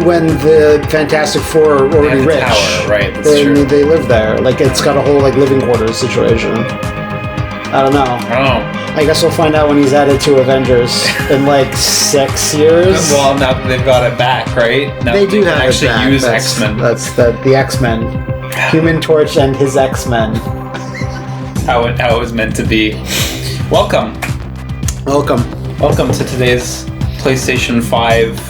when the Fantastic Four are already rich. Tower, right? That's true. They live there. Like, it's got a whole like living quarters situation. I don't know. Oh. I guess we'll find out when he's added to Avengers in like 6 years. Well, now that they've got it back, right? Now They do have actually it back. use X-Men. That's the X-Men. Human Torch and his X-Men. How it was meant to be. Welcome to today's PlayStation 5.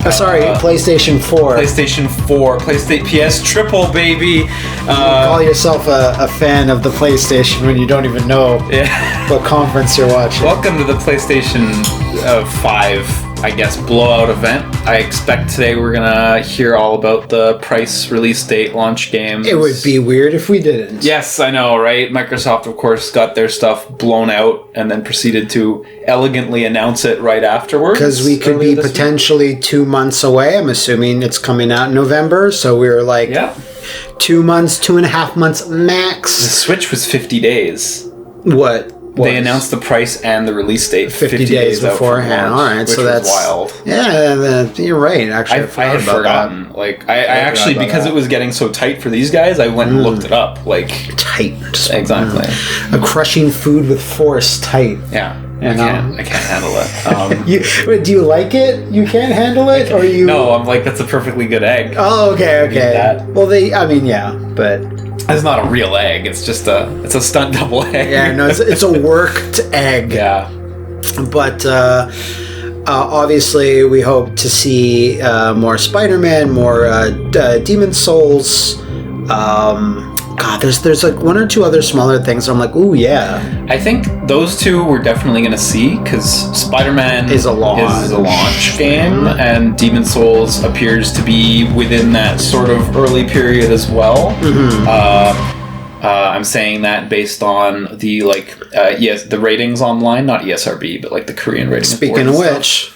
PlayStation 4. PlayStation 4, PS Triple, baby. You call yourself a fan of the PlayStation when you don't even know what conference you're watching. Welcome to the PlayStation 5, I guess, blowout event. I expect today we're gonna hear all about the price, release date, launch games. It would be weird if we didn't. Yes, I know, right? Microsoft, of course, got their stuff blown out and then proceeded to elegantly announce it right afterwards. Because we could be potentially 2 months away. I'm assuming it's coming out in November, so we were like 2 months, 2.5 months max. The Switch was 50 days. What? They announced the price and the release date 50 days beforehand. All right, so that's wild. Yeah, you're right. Actually, I had forgotten. That. Like, I actually, because it was getting so tight for these guys, I went and looked it up. Like, tight. Exactly. A crushing food with force, tight. Yeah. I can't handle it. Do you like it? You can't handle it, or you? No, I'm like, that's a perfectly good egg. Oh, okay. Well, but. It's not a real egg. It's just it's a stunt double egg. Yeah, no, it's a worked egg. Yeah. But obviously, we hope to see more Spider-Man, more Demon Souls. God, there's like one or two other smaller things. I'm like, ooh, yeah. I think those two we're definitely going to see because Spider-Man is a launch game, and Demon Souls appears to be within that sort of early period as well. Mm-hmm. I'm saying that based on the the ratings online, not ESRB, but like the Korean ratings. Speaking of which.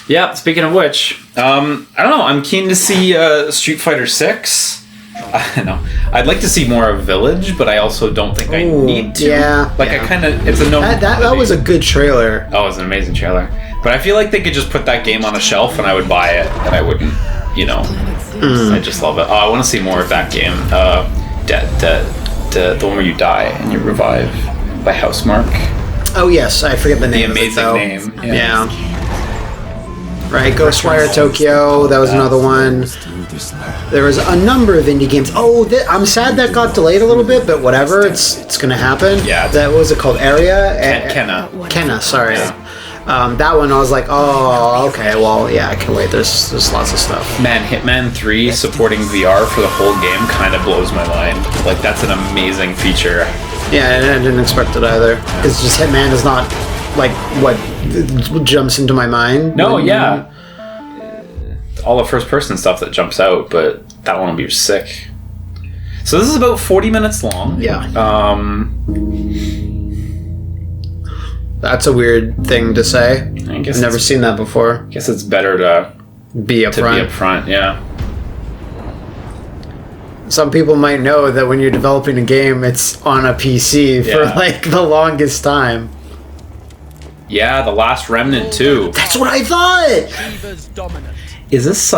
Yeah, speaking of which, I don't know. I'm keen to see Street Fighter 6. I don't know. I'd like to see more of Village, but I also don't think I need to. Yeah. I kind of... It's a no... That was a good trailer. Oh, it was an amazing trailer. But I feel like they could just put that game on a shelf and I would buy it, and I wouldn't, I just love it. Oh, I want to see more of that game. The one where you die and you revive by Housemarque. Oh, yes. I forget the name. The amazing name. Yeah. Right, Ghostwire Tokyo, that was another one. There was a number of indie games. Oh, I'm sad that got delayed a little bit, but whatever, it's gonna happen. Yeah. That was it called Area? Kenna, sorry. Yeah. That one I was like, oh, okay, well, yeah, I can wait. There's lots of stuff. Man, Hitman 3 supporting VR for the whole game kind of blows my mind. Like, that's an amazing feature. Yeah, and I didn't expect it either. Because just Hitman is not, like, what jumps into my mind. No, yeah. All the first-person stuff that jumps out, but that one will be sick. So this is about 40 minutes long. Yeah. That's a weird thing to say. I guess I've never seen that before. I guess it's better to be upfront. Yeah. Some people might know that when you're developing a game, it's on a PC for like the longest time. Yeah, The Last Remnant too. That's what I thought! Is this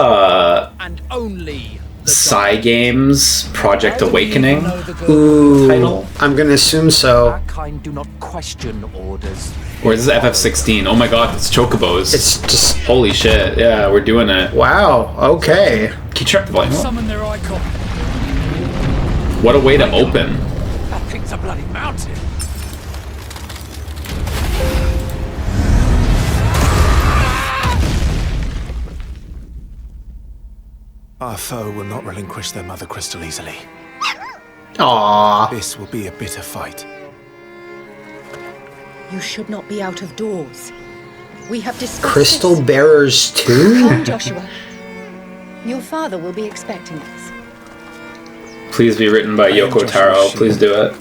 Cygames Project Awakening title? I'm gonna assume so. Do not question orders. Or is this FF16? Oh my god, it's Chocobos. It's just... Holy shit, yeah, we're doing it. Wow, okay. Can you check the volume? Summon their icon. What a way to open. That thing's a bloody mountain. Our foe will not relinquish their mother crystal easily. Aww. This will be a bitter fight. You should not be out of doors. We have discussed Crystal this. Bearers 2? Come, Joshua. Your father will be expecting us. Please be written by Yoko Taro. Please do it.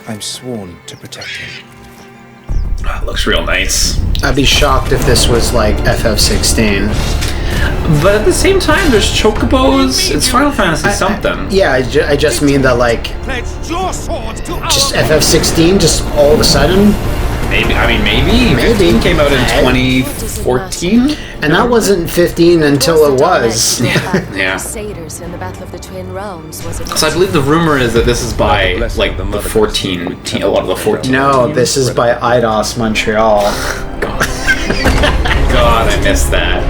I'm sworn to protect him. Oh, it looks real nice. I'd be shocked if this was like FF16. But at the same time, there's Chocobos. It's Final Fantasy something. Yeah, I just mean that, like, just FF16, just all of a sudden. Maybe. 15 came out in 2014. And that wasn't 15 until it was. Yeah. Crusaders in the Battle of the Twin Realms was it? So I believe the rumor is that this is by like the 14 team, a lot of the 14. No, this is by IDOS Montreal. God, I missed that.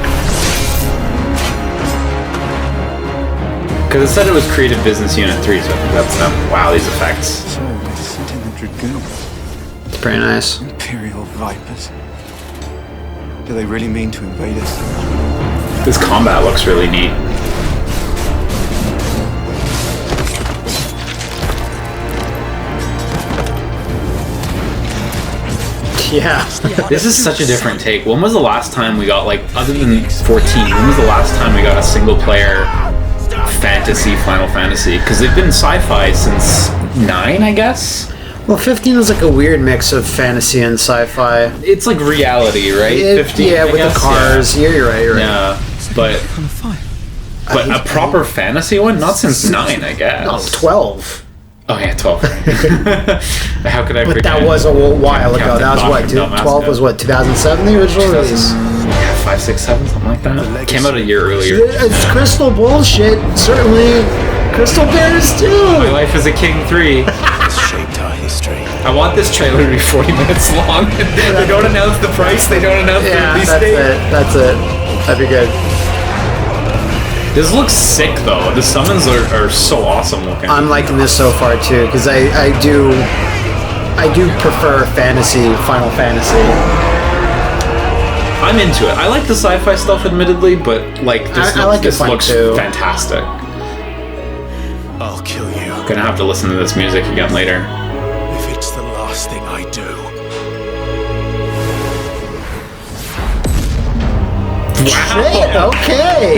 Because it said it was Creative Business Unit 3, so I think that's them. Wow, these effects. So, sent in the Dragoons. It's pretty nice. Imperial Vipers. Do they really mean to invade us? This combat looks really neat. Yeah. This is such a different take. When was the last time we got, like, other than 14, when was the last time we got a single player fantasy Final Fantasy? Because they've been sci-fi since 9, I guess? Well, 15 is like a weird mix of fantasy and sci-fi. It's like reality, right? 15, yeah, I with guess? the cars. Yeah, you're right. Yeah, but a proper fantasy one? Not since 9, I guess. No, 12. Oh yeah, 12. How could I But forget? that was a while ago. Captain That was Bach what? from Dumbass 12 was what? 2007, the original release? Yeah, 5, 6, 7, something like that. Came out a year earlier. It's crystal bullshit. Certainly, crystal bears My too. Life as a King 3. It's shaped our history. I want this trailer to be 40 minutes long. They don't announce the price. They don't announce the Yeah, release that's date. it. That's it. That'd be good. This looks sick though. The summons are so awesome looking. I'm liking this so far too because I do prefer fantasy, Final Fantasy. I'm into it. I like the sci-fi stuff, admittedly, but like this, I like this it looks too. fantastic. I'll kill you Gonna have to listen to this music again later. if it's the last thing I do. Shit, okay.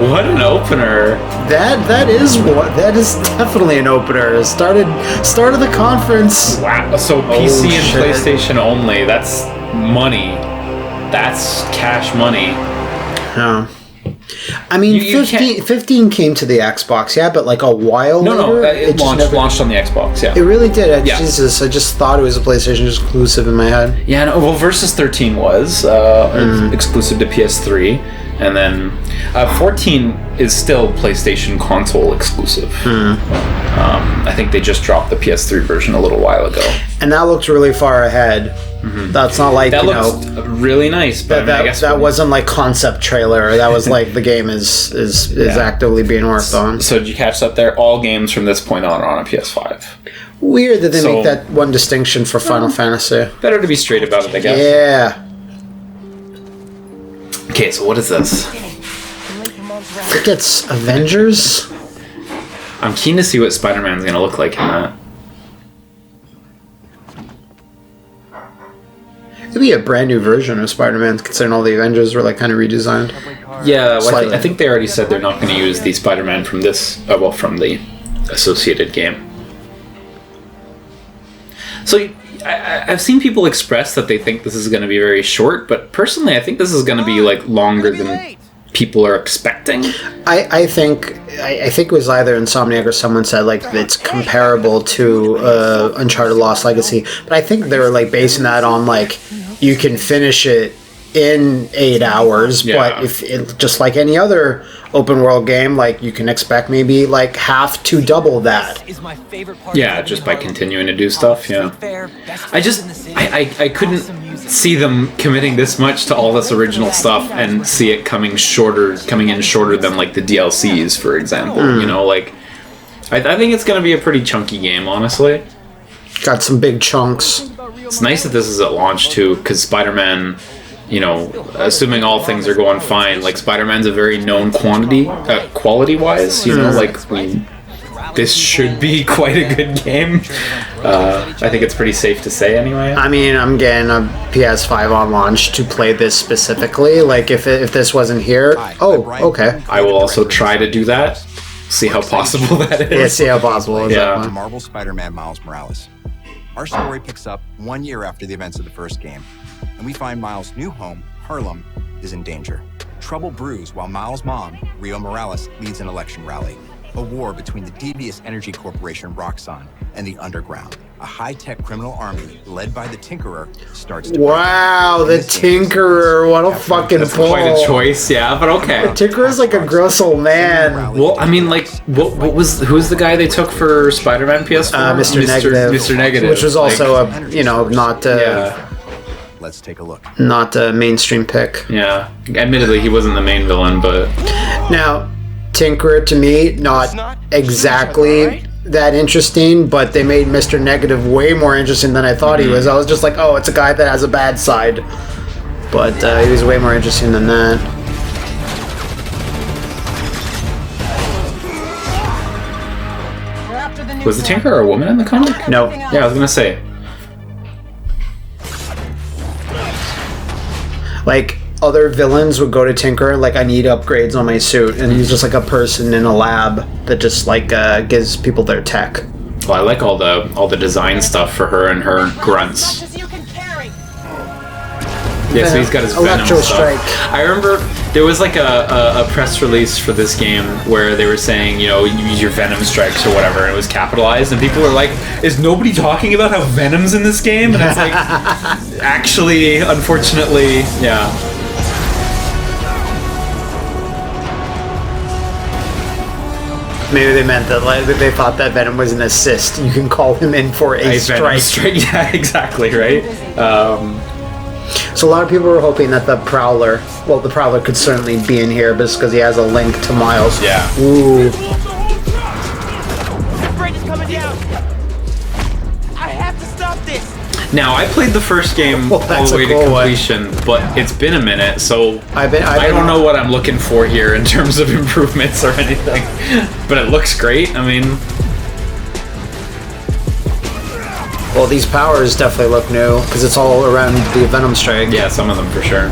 What an opener! That is definitely an opener. Start of the conference. Wow. So PC and shit. PlayStation only. That's money. That's cash money. Huh. I mean, You 15 came to the Xbox, yeah, but like a while later. It just launched on the Xbox. Yeah. It really did. Yeah. Jesus, I just thought it was a PlayStation exclusive in my head. Yeah, no, well, Versus 13 was exclusive to PS3, and then 14 is still PlayStation console exclusive. I think they just dropped the PS3 version a little while ago. And that looked really far ahead. That's not like, That you looks know, really nice, but I mean, I guess that wasn't like concept trailer. That was like the game is actively being worked on. So did you catch that there? All games from this point on are on a PS5. Weird that they So- make that one distinction for Final Fantasy. Better to be straight about it, I guess. Yeah. Okay, so what is this? I think it's Avengers. I'm keen to see what Spider-Man's gonna look like in that. It'd be a brand new version of Spider-Man, considering all the Avengers were like kind of redesigned. Yeah, well, Slightly. I think they already said they're not going to use the Spider-Man from this, from the associated game. So I've seen people express that they think this is going to be very short, but personally, I think this is going to be like longer than people are expecting. I think it was either Insomniac or someone said like it's comparable to Uncharted Lost Legacy, but I think they were like basing that on like you can finish it in 8 hours, Yeah. but if it, just like any other open world game, like you can expect maybe like half to double that. Is my favorite part Yeah, just by continuing to do stuff. Yeah, I couldn't see them committing this much to all this original stuff and see it coming in shorter than like the DLCs, for example. You know, like I think it's going to be a pretty chunky game, honestly. Got some big chunks. It's nice that this is at launch too, because Spider-Man, you know, assuming all things are going fine, like Spider-Man's a very known quantity, quality-wise. You know, like this should be quite a good game. I think it's pretty safe to say, anyway. I mean, I'm getting a PS5 on launch to play this specifically. Like if this wasn't here, okay. I will also try to do that. See how possible that is. Yeah, see how possible is Yeah. that To one. Marvel Spider-Man Miles Morales. Our story picks up 1 year after the events of the first game, and we find Miles' new home, Harlem, is in danger. Trouble brews while Miles' mom, Rio Morales, leads an election rally, a war between the devious energy corporation Roxxon and the Underground, a high-tech criminal army led by the Tinkerer starts to Wow, the Tinkerer. What a fucking That's pull. quite a choice, yeah, but okay. The Tinkerer's like a gross old man. Well, I mean, like, who's the guy they took for Spider-Man PS4? Mr. Negative. Mr. Negative. Which was also like, Let's take a look. not a mainstream pick. Yeah. Admittedly, he wasn't the main villain, but... Now, Tinkerer to me, not exactly that interesting, but they made Mr. Negative way more interesting than I thought he was. I was just like, oh, it's a guy that has a bad side. But he was way more interesting than that. Was the Tinkerer a woman in the comic? No. Yeah, I was gonna say. Like, other villains would go to Tinkerer, like, I need upgrades on my suit, and he's just like a person in a lab that just, like, gives people their tech. Well, I like all the design stuff for her and her grunts. Yeah, so he's got his Venom Electro stuff. Strike. I remember there was like a press release for this game where they were saying, you know, use your Venom strikes or whatever, and it was capitalized, and people were like, is nobody talking about how Venom's in this game? And it's like, actually, unfortunately, yeah. Maybe they meant that, like, they thought that Venom was an assist. You can call him in for a Venom strike. strike. Yeah, exactly, right? So a lot of people were hoping that the Prowler, well, the Prowler could certainly be in here, just because he has a link to Miles. Yeah. Ooh. That bridge is coming down. I have to stop this. Now, I played the first game Well, all that's the way a to cool one. completion, but it's been a minute, so I don't know what I'm looking for here in terms of improvements or anything. But it looks great. I mean, Well, these powers definitely look new, because it's all around the Venom Strike. yeah, some of them for sure.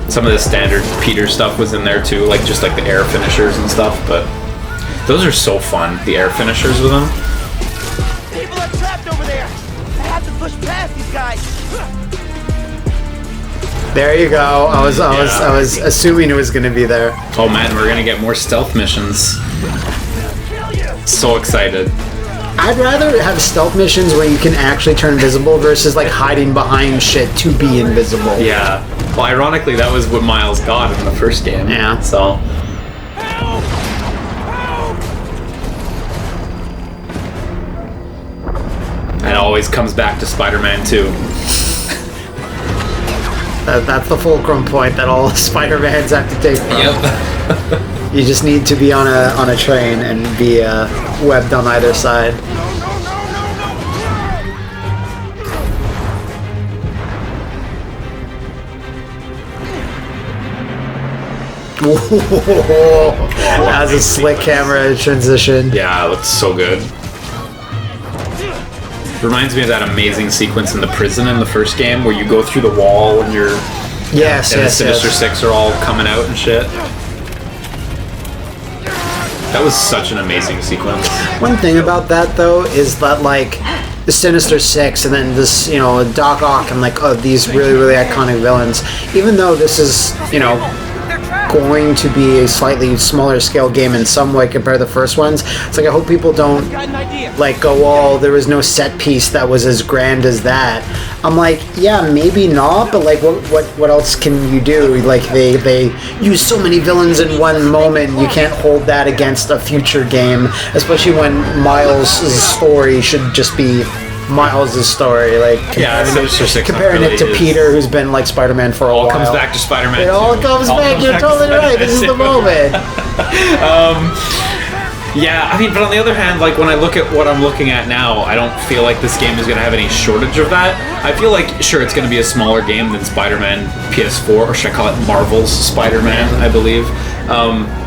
Some of the standard Peter stuff was in there too, like just like the air finishers and stuff, but those are so fun, the air finishers with them. People are trapped over there. I have to push past these guys. There you go. I was assuming it was going to be there. Oh man, we're gonna get more stealth missions. So excited. I'd rather have stealth missions where you can actually turn invisible versus like hiding behind shit to be invisible. Yeah. Well, ironically, that was what Miles got in the first game. Yeah. So. And it always comes back to Spider-Man 2. That's the fulcrum point that all Spider-Mans have to take from. Yep. You just need to be on a train and be webbed on either side. Whoa, that was a slick camera transition. Yeah, it looks so good. Reminds me of that amazing sequence in the prison in the first game where you go through the wall and you're Yes, and yes, the Sinister yes. Six are all coming out and shit. That was such an amazing sequence. One thing about that though is that like the Sinister Six and then this, you know, Doc Ock and like these really, really iconic villains, even though this is, you know, going to be a slightly smaller scale game in some way compared to the first ones, it's like I hope people don't like go, oh, there was no set piece that was as grand as that. I'm like, yeah, maybe not, but like what else can you do? Like they use so many villains in one moment, you can't hold that against a future game, especially when Miles' story should just be Miles' story, like comparing it to Peter, who's been like Spider-Man for a while. All comes back to Spider-Man. It all comes back. You're totally right. This is the moment. Yeah, I mean, but on the other hand, like when I look at what I'm looking at now, I don't feel like this game is going to have any shortage of that. I feel like, sure, it's going to be a smaller game than Spider-Man PS4, or should I call it Marvel's Spider-Man, I believe.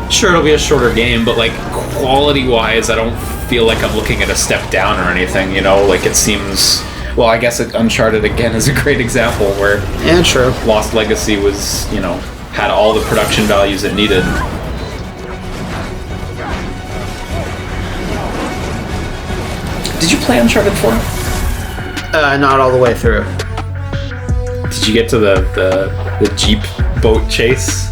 Sure, it'll be a shorter game, but like quality-wise, I don't feel like I'm looking at a step down or anything, you know? Like it seems... Well, I guess Uncharted, again, is a great example where... Yeah, true. Lost Legacy was, you know, had all the production values it needed. Did you play Uncharted 4? Not all the way through. Did you get to the Jeep boat chase?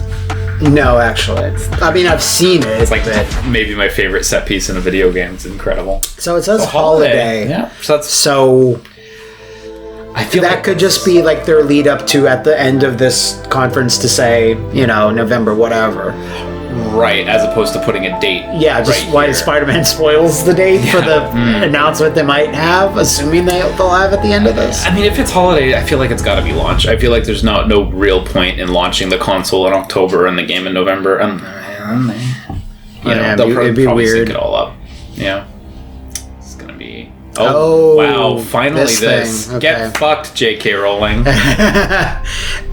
No, actually. I mean, I've seen it. It's like maybe my favorite set piece in a video game. It's incredible. So it says holiday. Yeah. So I feel that could just be like their lead up to at the end of this conference to say, November, whatever. Right, as opposed to putting a date. Yeah, just right why here. Spider-Man spoils the date for the announcement they might have, assuming they'll have at the end of this. I mean, if it's holiday, I feel like it's got to be launched. I feel like there's no real point in launching the console in October and the game in November. They'll it'd be probably weird. sync it all up. Yeah. It's going to be... Oh, wow, finally this. Okay. Get fucked, J.K. Rowling.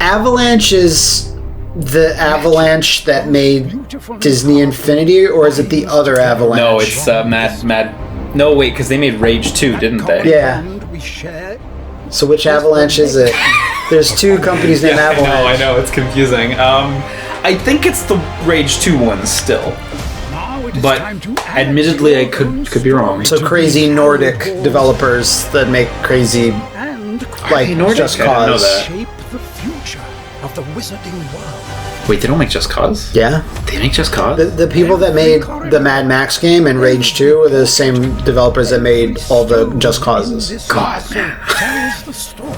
Avalanche is the Avalanche that made Disney Infinity, or is it the other Avalanche? No, it's Mad... No, wait, because they made Rage 2, didn't they? Yeah. So which Avalanche is it? There's two companies named Avalanche. I know, it's confusing. I think it's the Rage 2 one still. But admittedly, I could be wrong. So crazy Nordic developers that make crazy, like, Nordic, Just I didn't know Cause. that. Shape the future of the wizarding world. Wait, they don't make Just Cause? Yeah. They make Just Cause? The people that made the Mad Max game and Rage 2 are the same developers that made all the Just Causes. God, man. Tells the story.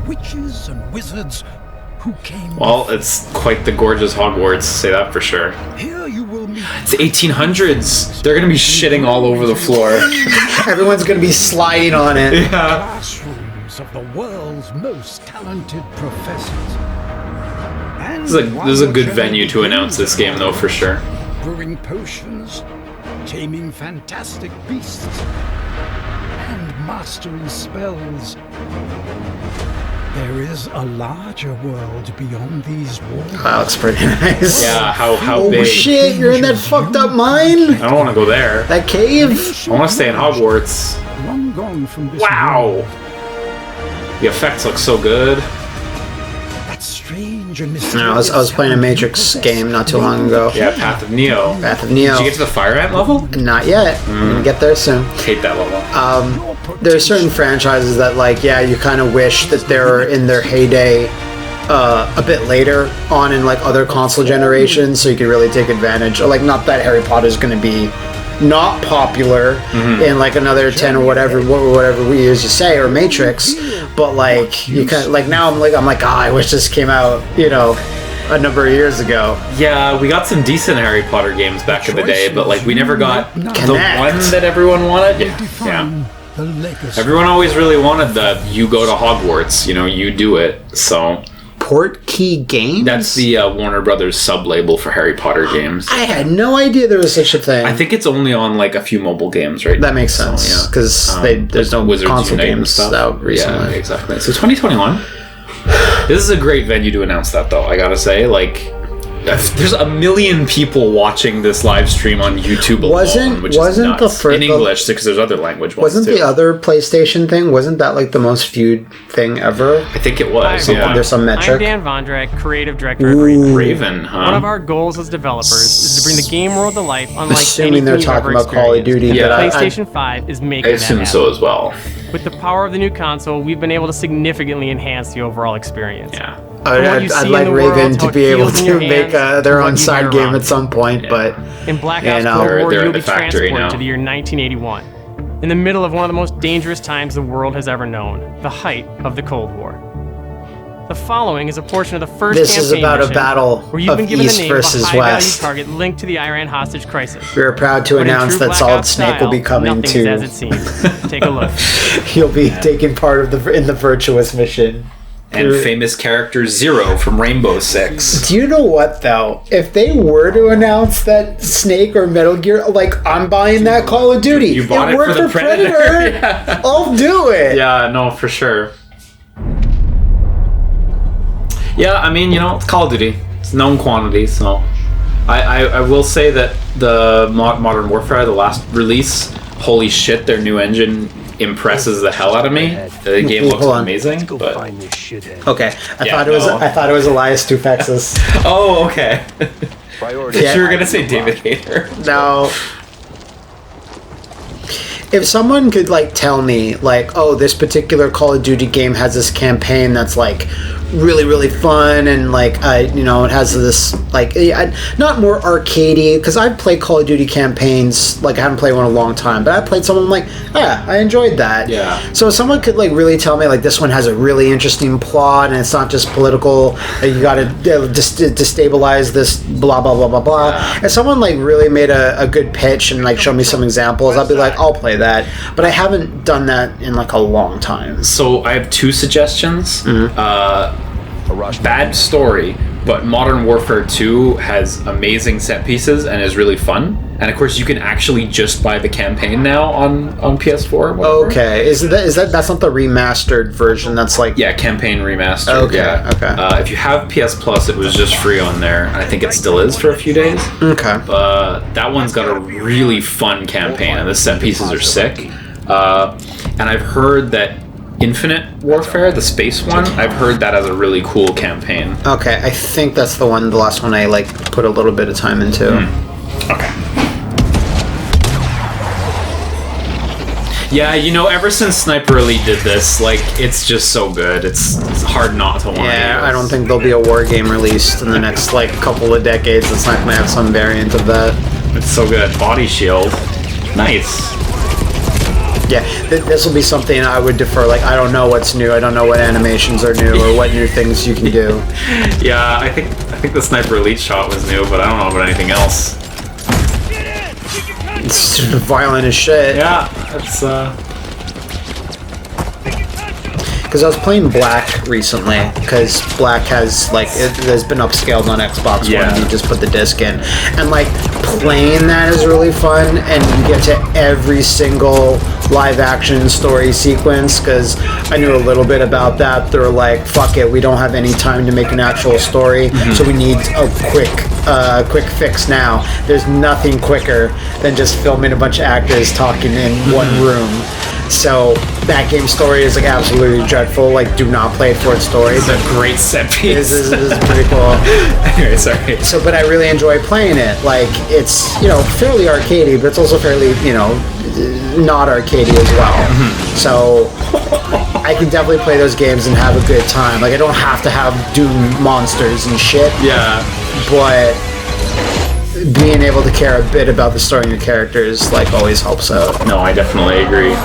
Witches and wizards who came. Well, it's quite the gorgeous Hogwarts, say that for sure. Here you will meet It's the 1800s. They're gonna be shitting all over the floor. Everyone's gonna be sliding on it. Yeah. classrooms of the world's most talented professors. And This is a good venue to announce this game, though, for sure. brewing potions, taming fantastic beasts, and mastering spells. There is a larger world beyond these walls. That looks pretty nice. Yeah, how Oh big? shit, you're in that fucked up mine? I don't want to go there. That cave? I want to stay in Hogwarts. Long gone from this Wow. world. The effects look so good. That strange and No, I was playing a Matrix game not too long ago. Yeah, Path of Neo. Path of Neo. Did you get to the Fire Ant level? Not yet. I'm gonna get there soon. Hate that level. There are certain franchises that, like, yeah, you kind of wish that they were in their heyday a bit later on in, like, other console generations, so you could really take advantage. Or, like, not that Harry Potter's going to be not popular in, like, another 10 or whatever years you say, or Matrix, but, like, you kind of, like, now I'm like, I wish this came out, a number of years ago. Yeah, we got some decent Harry Potter games back in the day, but, like, we never got the Connect. one that everyone wanted. Yeah. The legacy. Everyone always really wanted the you go to Hogwarts, you do it. So Portkey Games? that's the Warner Brothers sub-label for Harry Potter games. I had no idea there was such a thing. I think it's only on like a few mobile games right now. that makes sense, So, because there's no Wizards console Unite and games stuff. out recently. Yeah, exactly. So 2021. This is a great venue to announce that, though. I gotta say, like, there's a million people watching this live stream on YouTube alone, which is nuts. In English, because there's other language ones Wasn't too. the other PlayStation thing? Wasn't that like the most viewed thing ever? I think it was. Hi, Yeah. There's some I'm metric. Dan Vondrak, creative director at Raven. Raven, huh? One of our goals as developers is to bring the game world to life unlike Assuming they're anything you've talking ever about Call of experienced. Duty, Yeah. but PlayStation 5 is I making that assume happen. so as well. With the power of the new console, we've been able to significantly enhance the overall experience. Yeah. I'd see like in the Raven world, to how be it able feels in to your make hands, their what own you side hear game around at some point, Yeah. but In Black Yeah, Ops no. Cold War, They're you'll at be the factory transported now. to the year 1981, in the middle of one of the most dangerous times the world has ever known, the height of the Cold War. The following is a portion of the first This is campaign about a mission battle where you've been of given East the name versus of a high-value West. target linked to the Iran hostage crisis. we are proud to But in announce true that Black Solid Ops Snake will be style, coming nothing's to. as it seems. Take a look. He'll be taking part of in the Virtuous mission. And famous character Zero from Rainbow Six. Do you know what though? If they were to announce that Snake or Metal Gear, like, I'm buying that Call of Duty. You bought it worked for the Predator. Yeah. I'll do it. Yeah, no, for sure. Yeah, I mean, it's Call of Duty. It's known quantity, so I will say that the Modern Warfare, the last release, holy shit, their new engine impresses the hell out of me. The game looks Hold on. amazing, but Okay, I Yeah, thought it was Elias Tufexis. oh, okay. Yeah. You were gonna say David Hayter. No. If someone could, like, tell me, like, oh, this particular Call of Duty game has this campaign that's, like, really, really fun, and like it has this like not more arcadey, because I've played Call of Duty campaigns, like I haven't played one in a long time, but I played someone like, yeah, I enjoyed that. Yeah. So if someone could like really tell me like this one has a really interesting plot and it's not just political, you got to destabilize this blah blah blah blah blah. Yeah. If someone like really made a good pitch and like showed me some examples, I'd be like, I'll play that. But I haven't done that in like a long time. So I have 2 suggestions. Bad story, but Modern Warfare 2 has amazing set pieces and is really fun. And of course, you can actually just buy the campaign now on PS4. Okay, is that that's not the remastered version? That's like campaign remastered. Okay, yeah. okay. If you have PS Plus, it was just free on there, and I think it still is for a few days. Okay. But that one's got a really fun campaign, and the set pieces are sick. And I've heard that Infinite Warfare, the space one, I've heard that has a really cool campaign. Okay, I think that's the last one I like put a little bit of time into. Okay. Yeah, ever since Sniper Elite did this, like, it's just so good. It's hard not to want to. Yeah, I don't think there'll be a war game released in the next like couple of decades that's not gonna have some variant of that. It's so good. Body shield, nice. Yeah, this will be something I would defer. Like, I don't know what's new. I don't know what animations are new or what new things you can do. Yeah, I think the Sniper Elite shot was new, but I don't know about anything else. It's violent as shit. Yeah, it's Because I was playing Black recently, because Black has like it has been upscaled on Xbox One. Yeah. And you just put the disc in, and like playing that is really fun, and you get to every single live action story sequence. Because I knew a little bit about that. They were like, "Fuck it, we don't have any time to make an actual story, so we need a quick fix now." There's nothing quicker than just filming a bunch of actors talking in one room. So that game story is like absolutely dreadful. Like, do not play it for its story. It's a great set piece. This is pretty cool. Anyway, sorry. So, but I really enjoy playing it. Like, it's fairly arcadey, but it's also fairly not arcadey as well. So I can definitely play those games and have a good time. Like, I don't have to have Doom monsters and shit. Yeah. But being able to care a bit about the story and your characters like always helps out. No, I definitely agree.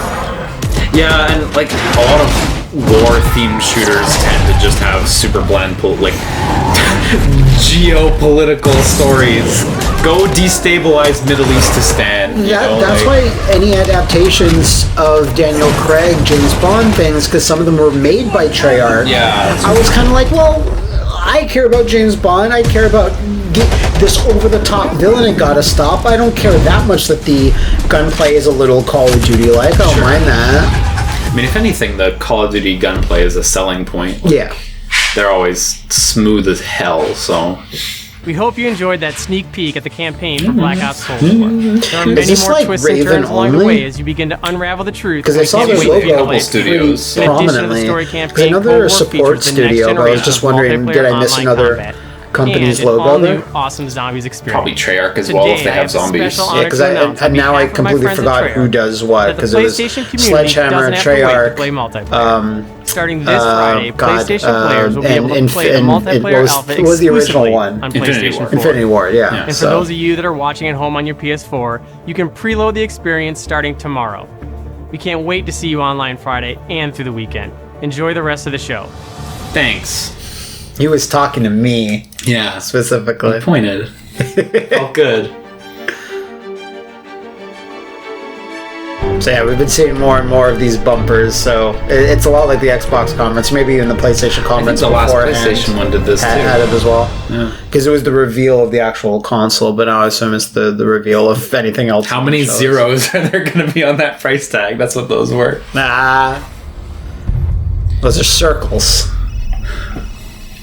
Yeah, and like a lot of war-themed shooters tend to just have super bland, geopolitical stories. Go destabilize Middle Eastistan. That's why any adaptations of Daniel Craig, James Bond things, because some of them were made by Treyarch. Yeah. I was kind of like, well, I care about James Bond. I care about this over-the-top villain. It gotta stop. I don't care that much that the gunplay is a little Call of Duty-like. I don't mind that. I mean, if anything, the Call of Duty gunplay is a selling point. Yeah. They're always smooth as hell, so... We hope you enjoyed that sneak peek at the campaign for Black Ops Cold War. There are many more like twists and Raven turns along the only? way as you begin to unravel the truth. Because I saw their their logo Studios. In addition to the prominently. story Because campaign, I know they're Cold a War support features the next studio, but I was generation just of wondering, did multiplayer I miss online another combat company's and an logo all-new there? awesome zombies experience. Probably Treyarch as well, if they Today, I have have the zombies. special Yeah, honor because to announce on now I behalf of my completely friends at forgot Treyarch who does what, that the because it was PlayStation community Sledgehammer, doesn't have to wait to Treyarch, play multiplayer. Starting this Friday, God, PlayStation players will be able to and- play the and multiplayer what alpha was the original exclusively one? on Infinity PlayStation War. 4. Infinity Ward, yeah. And for those of you that are watching at home on your PS4, you can preload the experience starting tomorrow. We can't wait to see you online Friday and through the weekend. Enjoy the rest of the show. Thanks. He was talking to me Yeah. specifically. Pointed. Felt good. So yeah, we've been seeing more and more of these bumpers. So it's a lot like the Xbox conference, maybe even the PlayStation I think conference. the last beforehand PlayStation one did this too. had it as well. Yeah. Because it was the reveal of the actual console, but now I assume it's the reveal of anything else. How many shows. zeros are there going to be on that price tag? That's what those were. Nah. Those are circles.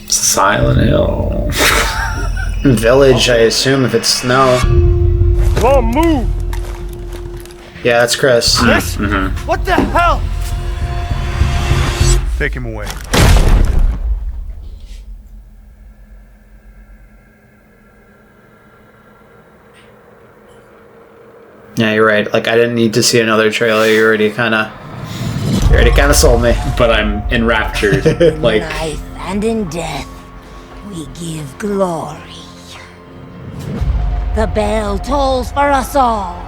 Silent Hill. Village, I assume, if it's snow. Come on, move! Yeah, that's Chris. Chris? What the hell? Take him away. Yeah, you're right. Like, I didn't need to see another trailer. You already kind of sold me. But I'm enraptured. Like, And in death, we give glory. The bell tolls for us all.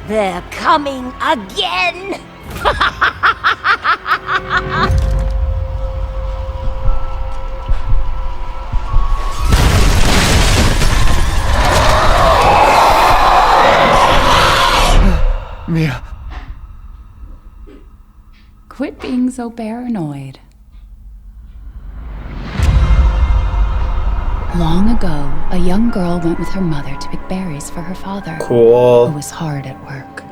They're coming again! Mia. Quit being so paranoid. Long ago, a young girl went with her mother to pick berries for her father. Cool. Who was hard at work.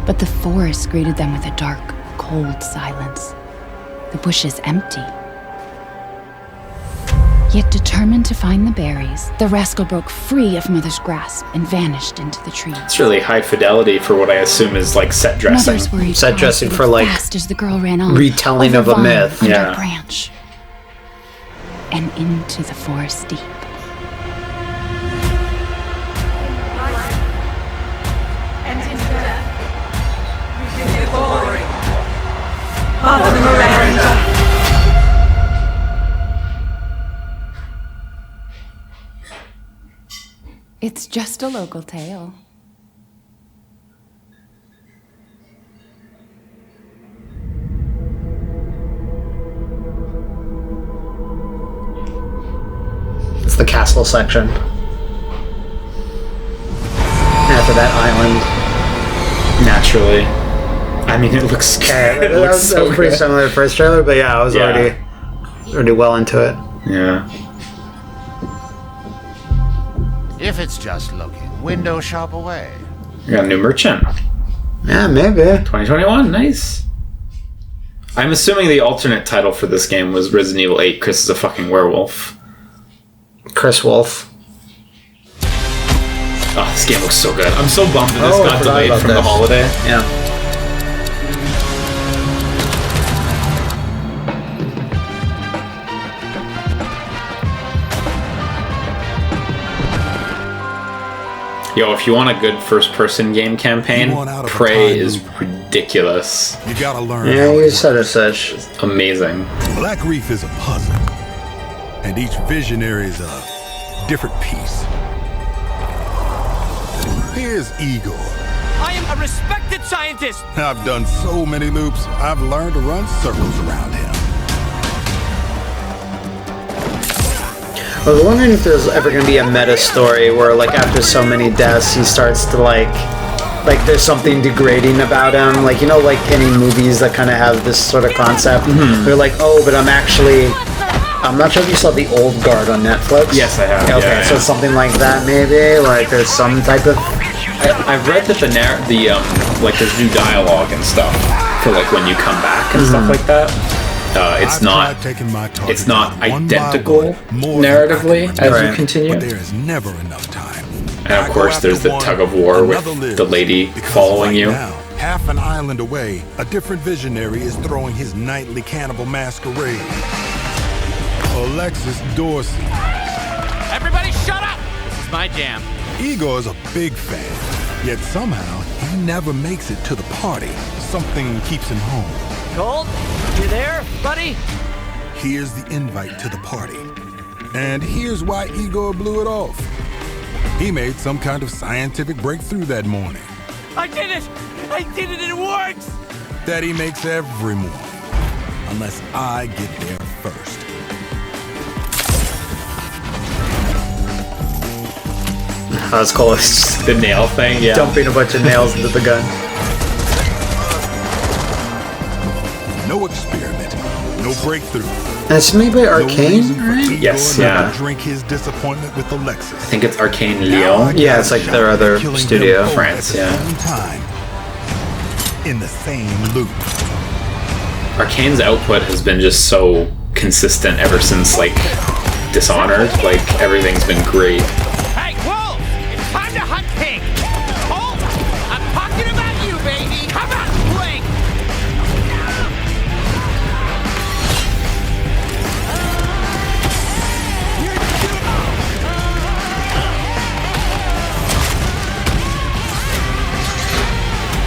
But the forest greeted them with a dark, cold silence. The bushes empty. Yet determined to find the berries, the rascal broke free of Mother's grasp and vanished into the trees. It's really high fidelity for what I assume is like set dressing. Mother's worried Set dressing for like fast as the girl ran on, retelling of a over vine, myth. under Yeah. branch, and into the forest deep. It's just a local tale. It's the castle section. After that island. Naturally. I mean, it looks Okay, it that looks was so pretty good. similar to the first trailer, but yeah, I was Yeah. already well into it. Yeah. If it's just looking, window shop away. You got a new merchant. Yeah, maybe. 2021, nice. I'm assuming the alternate title for this game was Resident Evil 8, Chris is a fucking werewolf. Chris Wolf. Oh, this game looks so good. I'm so bummed that this Oh, I got forgot delayed about from the this. holiday. Yeah. Yo, if you want a good first-person game campaign, You want out of a Prey time is loop. ridiculous. You gotta learn. Yeah, how you it said works. as such. Amazing. Black Reef is a puzzle, and each visionary is a different piece. Here's Igor. I am a respected scientist. I've done so many loops, I've learned to run circles around him. I was wondering if there's ever going to be a meta story where, like, after so many deaths, he starts to, like there's something degrading about him. Like, you know, like any movies that kind of have this sort of concept. They're like, oh, but I'm not sure if you saw The Old Guard on Netflix. Yes, I have. Okay, Yeah, so yeah. something like that, maybe. Like, there's some type of. I've read that like there's new dialogue and stuff for like when you come back and stuff like that. It's not identical narratively as you continue. But there is never enough time. And of course, there's the tug of war with the lady following you. Now, half an island away, a different visionary is throwing his nightly cannibal masquerade. Alexis Dorsey. Everybody shut up! This is my jam. Igor is a big fan, yet somehow he never makes it to the party. Something keeps him home. Gold, you there, buddy? Here's the invite to the party. And here's why Igor blew it off. He made some kind of scientific breakthrough that morning. I did it! I did it, it works! That he makes every morning. Unless I get there first. That's cool. It's just The nail thing, yeah. dumping a bunch of nails into the gun. No experiment, no breakthrough. And it's made by Arcane, right? Yes, Igor yeah. never drink his disappointment with Alexis. I think it's Arcane Now I Lyon. Yeah, gotta it's like shop their other and killing studio. them both France, at the yeah. same time. In the same loop. Arcane's output has been just so consistent ever since like Dishonored. Like everything's been great. Hey, Wolf! It's time to hunt pig! Hold! I'm talking about you, baby! Come on, Blake!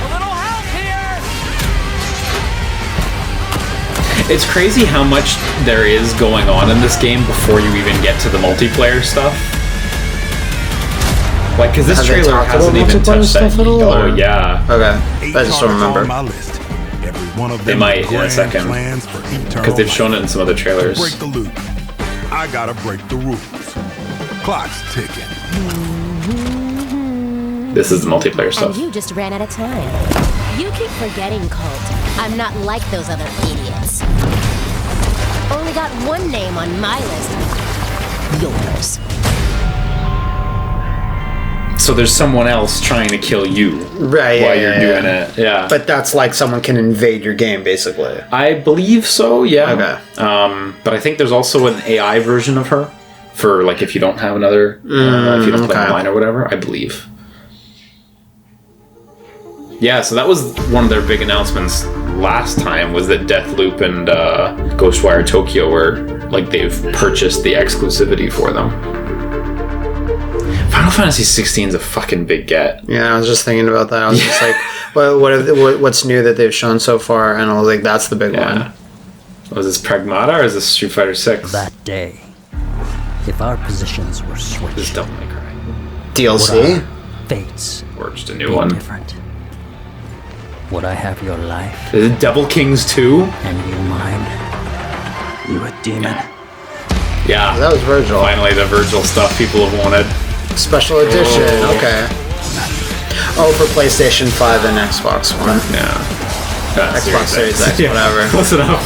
A little help here! It's crazy how much there is going on in this game before you even get to the multiplayer stuff. Like, because this trailer hasn't even touched that. Oh, yeah. Okay. I just don't remember. They might in a second. Because they've shown it in some other trailers. Break the loop. I gotta break the rules. Clock's ticking. This is the multiplayer stuff. And you just ran out of time. You keep forgetting, Colt. I'm not like those other idiots. Only got one name on my list. Yours. So there's someone else trying to kill you while you're doing it. Yeah. But that's like someone can invade your game, basically. I believe so, yeah. Okay. But I think there's also an AI version of her for, like, if you don't have another, if you don't play online or whatever, I believe. Yeah, so that was one of their big announcements last time, was that Deathloop and Ghostwire Tokyo were, like, they've purchased the exclusivity for them. Final Fantasy 16 is a fucking big get. Yeah, I was just thinking about that. I was just like, well, what's new that they've shown so far? And I was like, that's the big one. Was this Pragmata or is this Street Fighter 6? That day, if our positions were switched, this Devil May Cry DLC. Fates or just a new one. Different. Would I have your life? Is it Devil Kings 2? And you mine? You a demon? Yeah, that was Virgil. Finally, the Virgil stuff people have wanted. Special edition, okay. Oh, for PlayStation 5 and Xbox One. Yeah. Xbox Series X, whatever. Close enough.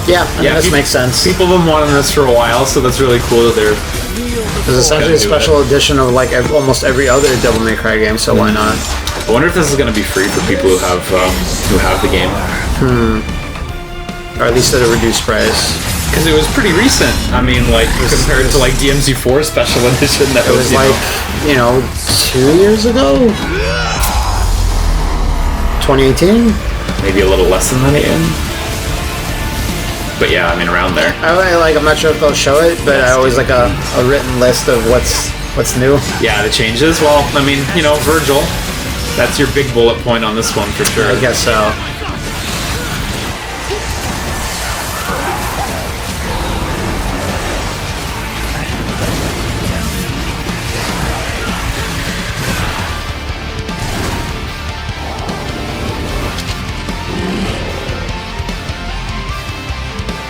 Yeah, I mean, this makes sense. People have been wanting this for a while, so that's really cool that they're... It's essentially a special edition of like almost every other Devil May Cry game, so why not? I wonder if this is going to be free for people who have the game. Or at least at a reduced price. Because it was pretty recent. I mean, like, compared to, like, DMZ4 Special Edition that was like, 2 years ago? 2018? Maybe a little less than that, yeah. But yeah, I mean, around there. I'm not sure if they'll show it, but I always like a written list of what's new. Yeah, the changes. Well, I mean, Virgil. That's your big bullet point on this one for sure. I guess so.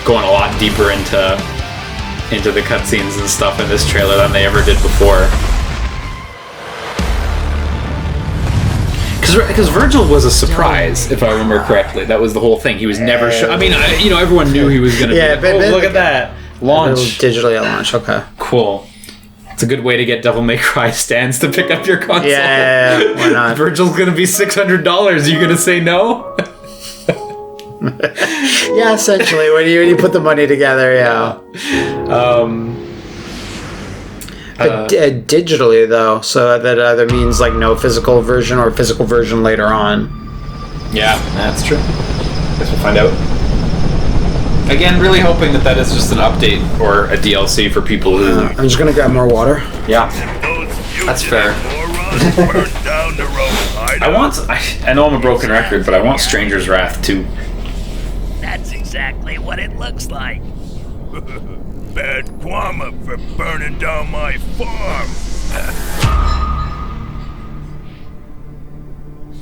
Going a lot deeper into the cutscenes and stuff in this trailer than they ever did before. Because Virgil was a surprise, if I remember correctly. That was the whole thing. He was never I mean, everyone knew he was going to be. But look at that launch digitally at launch. Okay, cool. It's a good way to get Devil May Cry stands to pick up your console. Yeah, why not? Virgil's going to be $600. Are you going to say no? Yeah, essentially, when you put the money together, yeah. Digitally though, so that either means like no physical version or physical version later on. Yeah, that's true. Guess we'll find out. Again, really hoping that is just an update or a DLC for people who... I'm just gonna grab more water. Yeah, that's fair. I know I'm a broken record, but I want Stranger's Wrath too. That's exactly what it looks like. Bad karma for burning down my farm.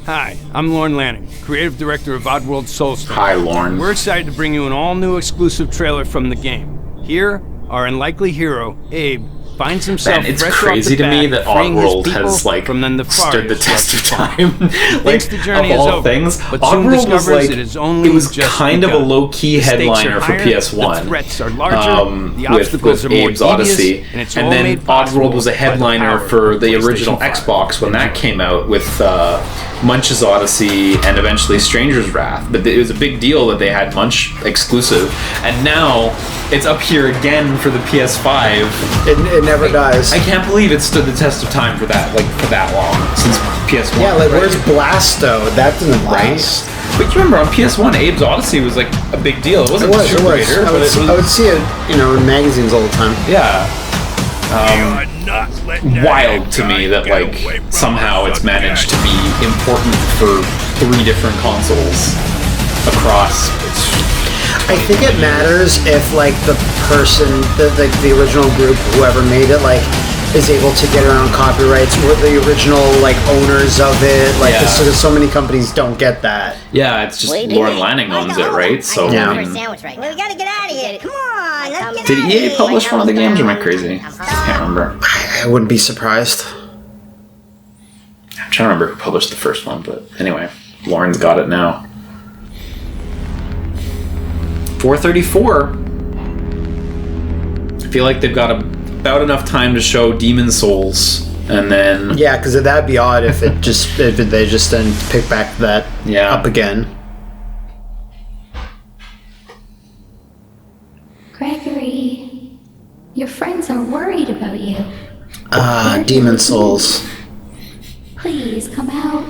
Hi, I'm Lorne Lanning, creative director of Oddworld Soulstorm. Hi, Lorne. We're excited to bring you an all-new exclusive trailer from the game. Here, our unlikely hero, Abe, finds himself it's fresh crazy off the to me bat, that freeing his Oddworld people has like from the stood the test of time. Thinks the journey of is all over, things, but soon Oddworld discovers was like it is only it was just kind of a begun. low-key The stakes are headliner for higher, PS1. the threats are larger, the obstacles with are more Abe's Odyssey, devious, and it's and all then made possible Oddworld was a by the headliner power for of the PlayStation original 5. Xbox when that came out with Munch's Odyssey and eventually Stranger's Wrath. But it was a big deal that they had Munch exclusive, and now it's up here again for the PS5. It never dies. I can't believe it stood the test of time for that long since PS1. Yeah, like where's Blasto? That didn't last. But you remember on PS1, Abe's Odyssey was like a big deal. It wasn't Tomb Raider, I would see it, in magazines all the time. Yeah. wild to me that like somehow it's managed to be important for 3 different consoles across. I think it matters if like the person, the original group, whoever made it, like is able to get around copyrights, or the original like owners of it. Like so many companies don't get that. Yeah, it's just Lauren Lanning owns it, right? So yeah. We gotta get out of here. Come on, let's get Did EA publish one of the games, or am I crazy? I can't remember. I wouldn't be surprised. I'm trying to remember who published the first one, but anyway, Lauren's got it now. 434. I feel like they've got about enough time to show Demon Souls, and then yeah, because that'd be odd if they just then pick back that up again. Gregory, your friends are worried about you. Demon Souls. Please come out.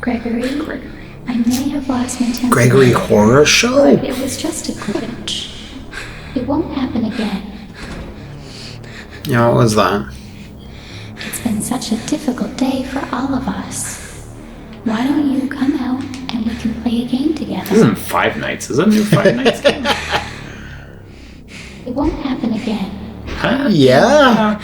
Gregory, I may have lost my temper. Gregory Horror Show? But it was just a glitch. It won't happen again. Yeah, what was that? It's been such a difficult day for all of us. Why don't you come out and we can play a game together? This isn't Five Nights. Is it a new Five Nights game? It won't happen again. Huh? Yeah.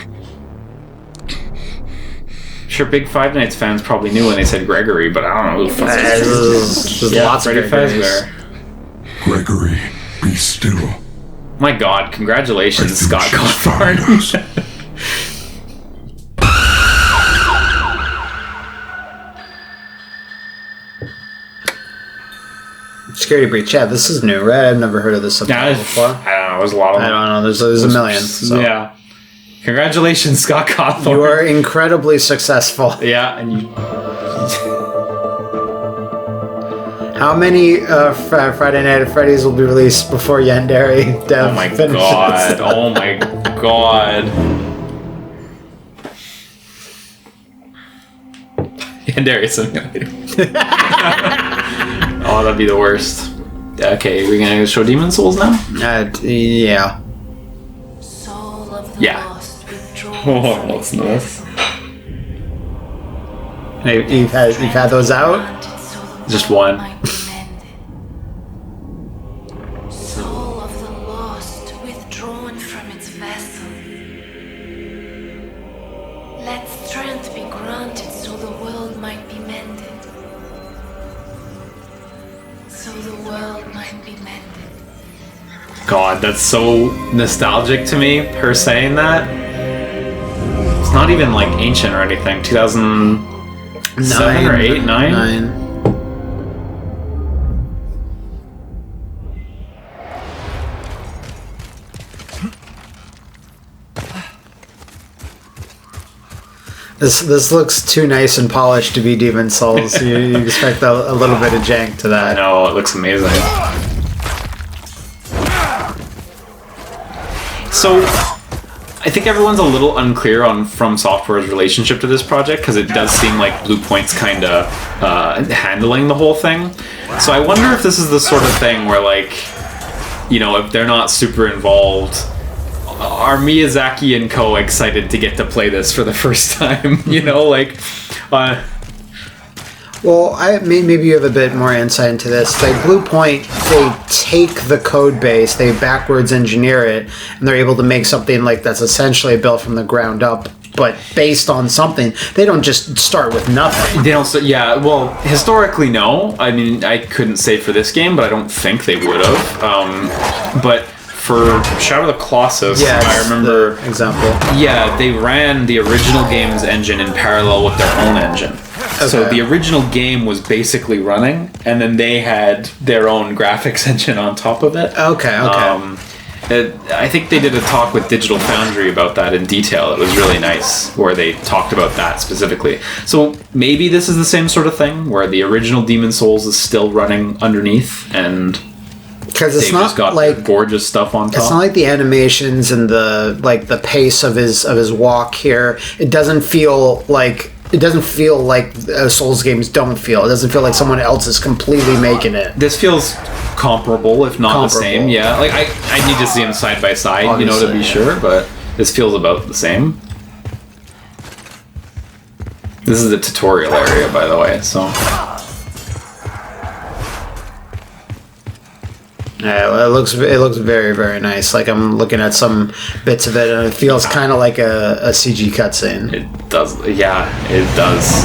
Sure, big Five Nights fans probably knew when they said Gregory, but I don't know who the fuck There's lots of Gregories. Gregory, be still. My God, congratulations, Scott Cawthorn. Security breach. Yeah, this is new, right? I've never heard of this subtitle before. I don't know. There's a lot of them. I don't know. There's a million. So. Yeah. Congratulations, Scott Cawthorn. You are incredibly successful. Yeah, and you. How many Friday Night at Freddy's will be released before Yandere Dev Oh my finishes? God! Oh my God! Yandere Simulator. Oh, that'd be the worst. Okay, we're gonna show Demon Souls now? Yeah. Yeah. Oh, that's nice. Hey, you've had those out? Just one. Soul of the lost withdrawn from its vessel. Let strength be granted so the world might be mended. So the world might be mended. God, that's so nostalgic to me, her saying that. It's not even like ancient or anything. 2007 or 8, 9? This looks too nice and polished to be Demon Souls. You expect a little bit of jank to that. I know, it looks amazing. So, I think everyone's a little unclear on From Software's relationship to this project, because it does seem like Blue Point's kind of handling the whole thing. So I wonder if this is the sort of thing where, like, you know, if they're not super involved, are Miyazaki and co excited to get to play this for the first time? You know, like... Well, maybe you have a bit more insight into this. Like Blue Point, they take the code base, they backwards engineer it, and they're able to make something like that's essentially built from the ground up, but based on something. They don't just start with nothing. They don't. Yeah. Well, historically, no. I mean, I couldn't say for this game, but I don't think they would have. But for Shadow of the Colossus, yeah, I remember the example. Yeah, they ran the original game's engine in parallel with their own engine. Okay. So the original game was basically running, and then they had their own graphics engine on top of it. Okay. I think they did a talk with Digital Foundry about that in detail. It was really nice, where they talked about that specifically. So maybe this is the same sort of thing, where the original Demon Souls is still running underneath, and because it's not just got like gorgeous stuff on top. It's not like the animations and the pace of his walk here. It doesn't feel like Souls games don't feel. It doesn't feel like someone else is completely making it. This feels comparable, if not the same. Yeah, like I need to see them side by side, Obviously, to be sure, but this feels about the same. This is the tutorial area, by the way, so. Yeah, it looks very, very nice. Like, I'm looking at some bits of it, and it feels kind of like a CG cutscene. It does, yeah, it does.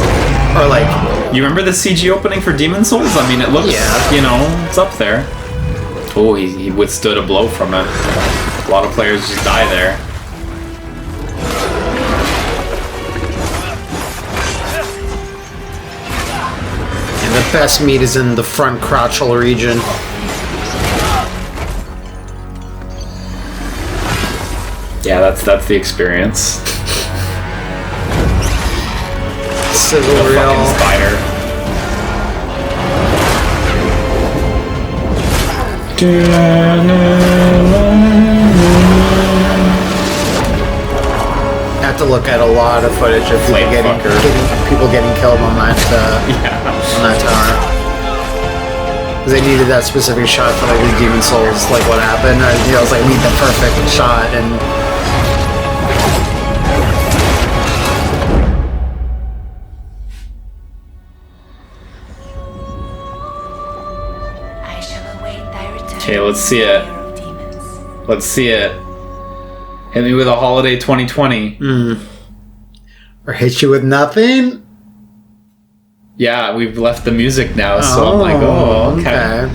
Or like, you remember the CG opening for Demon Souls? I mean, it looks, it's up there. Oh, he withstood a blow from it. A lot of players just die there. And the best meat is in the front crotchal region. Yeah, that's the experience. Sizzle the reel. Fucking spider. I have to look at a lot of footage of people getting killed on that tower. Because they needed that specific shot for like the Demon Souls, like what happened. I was like, we need the perfect shot, and okay, let's see it. Let's see it. Hit me with a holiday 2020. Or hit you with nothing? Yeah, we've left the music now, so I'm like, oh, okay.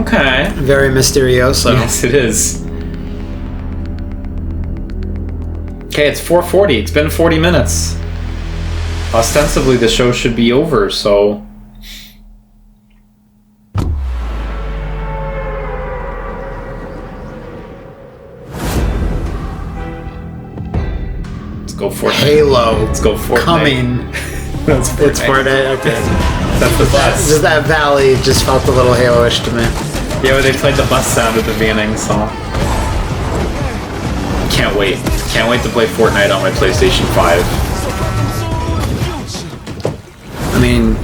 Okay. Very mysterioso. Yes, it is. Okay, it's 4:40. It's been 40 minutes. Ostensibly, the show should be over, so... Let's go Fortnite. Halo. Let's go Fortnite. Coming. That's Fortnite. It's Fortnite, okay. That's the bus. Just that valley just felt a little Halo-ish to me. Yeah, where they played the bus sound at the beginning, so... Can't wait. Can't wait to play Fortnite on my PlayStation 5. I mean,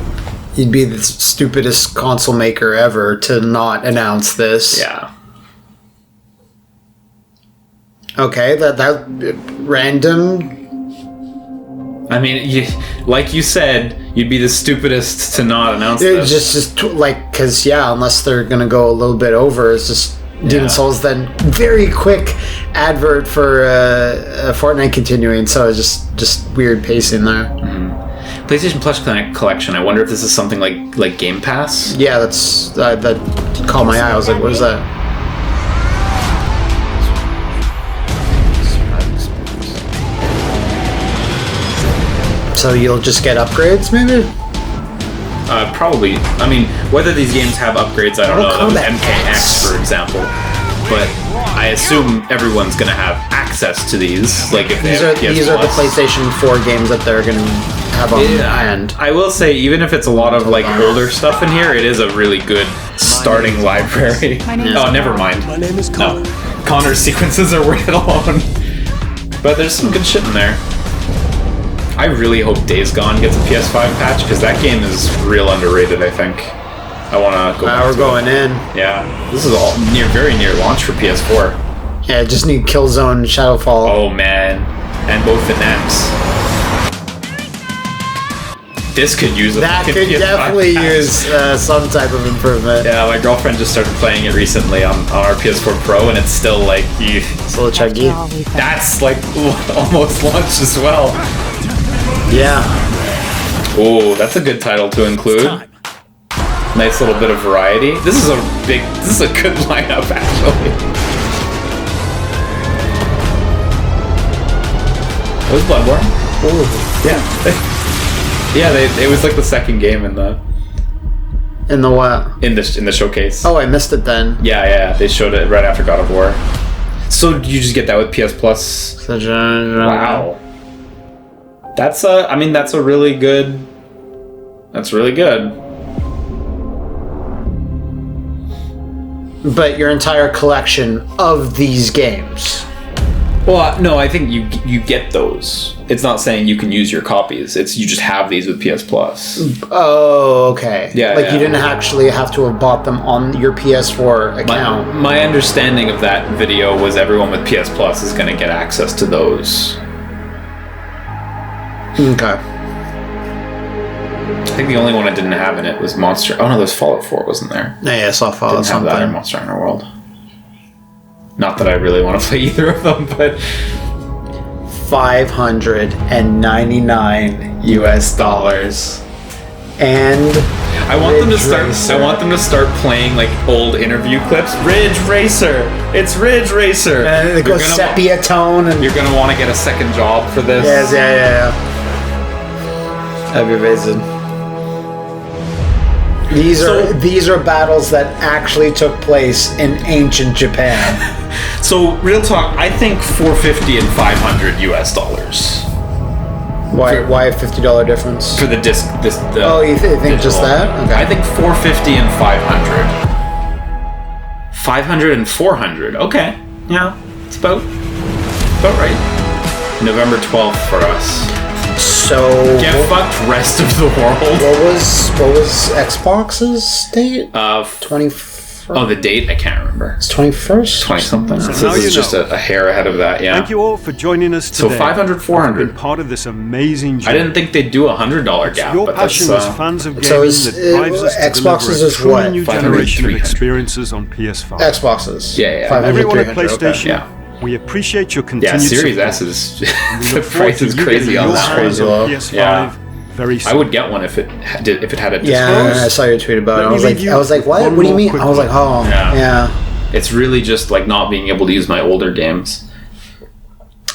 you'd be the stupidest console maker ever to not announce this. Yeah. Okay, that random... I mean, like you said, you'd be the stupidest to not announce this. Just like, because, unless they're going to go a little bit over, it's just Demon Souls, then very quick advert for Fortnite continuing, so it's just weird pacing there. Mm-hmm. PlayStation Plus collection, I wonder if this is something like Game Pass? Yeah, that caught my eye. I was like, what is that? So you'll just get upgrades, maybe? Probably. I mean, whether these games have upgrades, I don't know. That was MKX, for example. But I assume everyone's going to have access to these. Like if these are the PlayStation 4 games that they're going to have on hand. I will say, even if it's a lot of like older stuff in here, it is a really good starting library. Oh, never mind. My name is Connor. No, Connor's sequences are worth it alone. But there's some good shit in there. I really hope Days Gone gets a PS5 patch, because that game is real underrated, I think. I want to go back we're going in. Yeah. This is all very near launch for PS4. Yeah, just need Killzone, Shadowfall. Oh, man. And both the NACs. This could use a That could PS5 definitely patch. use some type of improvement. Yeah, my girlfriend just started playing it recently on our PS4 Pro, and it's still like... Still chuggy. That's like almost launched as well. Yeah. Oh, that's a good title to include. Nice little bit of variety. This is a good lineup, actually. It was Bloodborne. Ooh. Yeah. Yeah, it was like the second game in the... In the what? In the showcase. Oh, I missed it then. Yeah, they showed it right after God of War. So you just get that with PS Plus? Wow. That's really good. That's really good. But your entire collection of these games. Well, no, I think you get those. It's not saying you can use your copies. It's you just have these with PS Plus. Oh, okay. Yeah, like you didn't actually have to have bought them on your PS4 account. My understanding of that video was everyone with PS Plus is going to get access to those. Okay. I think the only one I didn't have in it was Monster. Oh no, there's Fallout 4 wasn't there. Yeah, I saw Fallout. Didn't have that in Monster Hunter World. Not that I really want to play either of them, but $599 US. And I want them to start. I want them to start playing like old interview clips. Ridge Racer. It's Ridge Racer. And it goes sepia tone, and you're gonna want to get a second job for this. Yes, yeah. That'd be amazing. These are battles that actually took place in ancient Japan. So real talk, I think $450 and $500 US. Why a $50 difference for the disc? Oh, you think just that? Okay. I think $450 and $500. $500 and $400. Okay, yeah, it's about right. November 12th for us. So get fucked, rest of the world. What was Xbox's date? 21st. Oh, the date? I can't remember. It's 21st? 20 something. So this is just a hair ahead of that, yeah. Thank you all for joining us today. So 500, 400. Been part of this amazing journey. I didn't think they'd do $100 gap. Your but passion that's, as fans of gaming so that drives us to Xboxes deliver a is truly what? new generation of experiences on PS5. Xboxes. Yeah. 500, Everyone at 300, PlayStation, okay. we appreciate your continued Series support. S is the price is crazy on that. Crazy low. PS5 very soon. I would get one if it had a disc. Yeah, I saw your tweet about it. I was like, what? What do you mean? I was like, oh, yeah. It's really just like not being able to use my older games.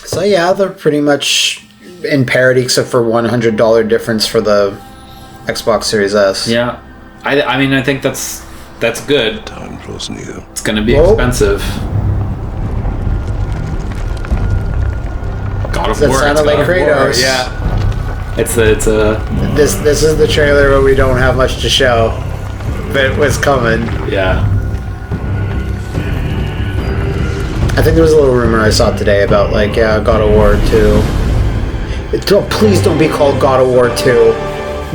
So yeah, they're pretty much in parity except for $100 difference for the Xbox Series S. Yeah, I mean I think that's good. Time draws near. It's gonna be expensive. God of War. That sounded like Kratos. Yeah. It's a. This is the trailer where we don't have much to show, but it was coming. Yeah. I think there was a little rumor I saw today about God of War 2. Please don't be called God of War 2.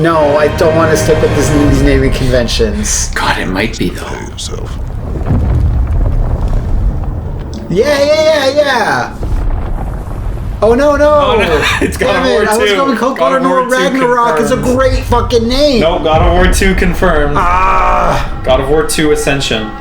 No, I don't want to stick with these naming conventions. God, it might be though. Yeah. Oh no! It's God of War 2. I was going to call God of War Ragnarok. It's a great fucking name. No, God of War 2 confirmed. God of War 2 Ascension.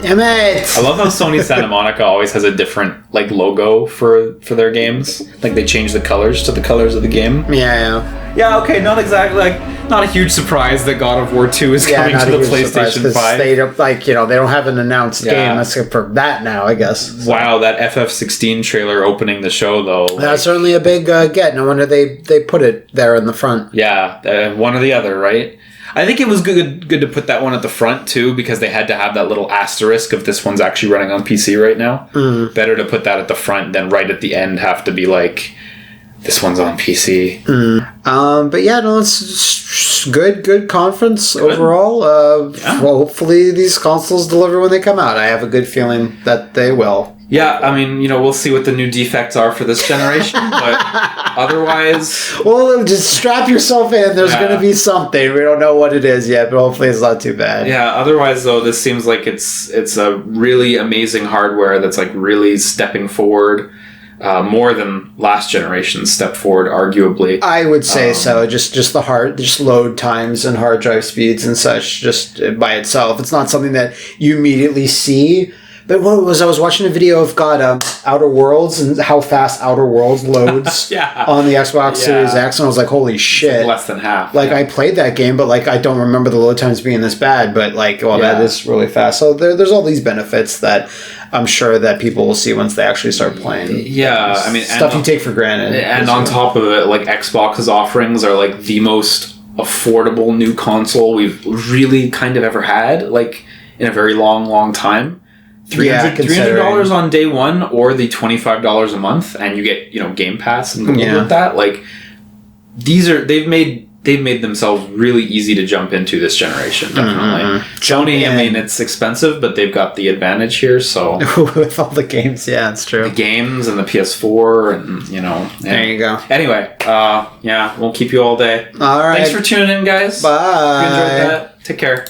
Damn it! I love how Sony Santa Monica always has a different logo for their games. Like they change the colors to the colors of the game. Yeah. Yeah, okay, not exactly not a huge surprise that God of War 2 is coming to the PlayStation 5. They don't they don't have an announced game except for that now, I guess. So. Wow, that FF16 trailer opening the show though. That's certainly a big get. No wonder they put it there in the front. Yeah, one or the other, right? I think it was good to put that one at the front too, because they had to have that little asterisk of this one's actually running on PC right now. Mm. Better to put that at the front than right at the end have to be like, this one's on PC. But yeah, no, it's good conference overall. Well, hopefully these consoles deliver when they come out. I have a good feeling that they will. Yeah, I mean, we'll see what the new defects are for this generation, but otherwise... Well, just strap yourself in. There's going to be something. We don't know what it is yet, but hopefully it's not too bad. Yeah, otherwise, though, this seems like it's a really amazing hardware that's, really stepping forward. More than last generation's step forward, arguably. I would say so. Just the load times and hard drive speeds and such, just by itself. It's not something that you immediately see. But I was watching a video of Outer Worlds and how fast Outer Worlds loads on the Xbox Series X, and I was like, holy shit. Less than half. I played that game, but I don't remember the load times being this bad, but that is really fast. So there's all these benefits that I'm sure that people will see once they actually start playing. Yeah, I mean... Stuff you take for granted. And on top of it, Xbox's offerings are the most affordable new console we've really kind of ever had, in a very long time. $300 on day one, or the $25 a month, and you get Game Pass and with that. They've made they've made themselves really easy to jump into this generation. Definitely. Sony, I mean, it's expensive, but they've got the advantage here. So with all the games, yeah, it's true. The games and the PS4, and there you go. Anyway, yeah, we'll keep you all day. All right. Thanks for tuning in, guys. Bye. If you enjoyed that. Take care.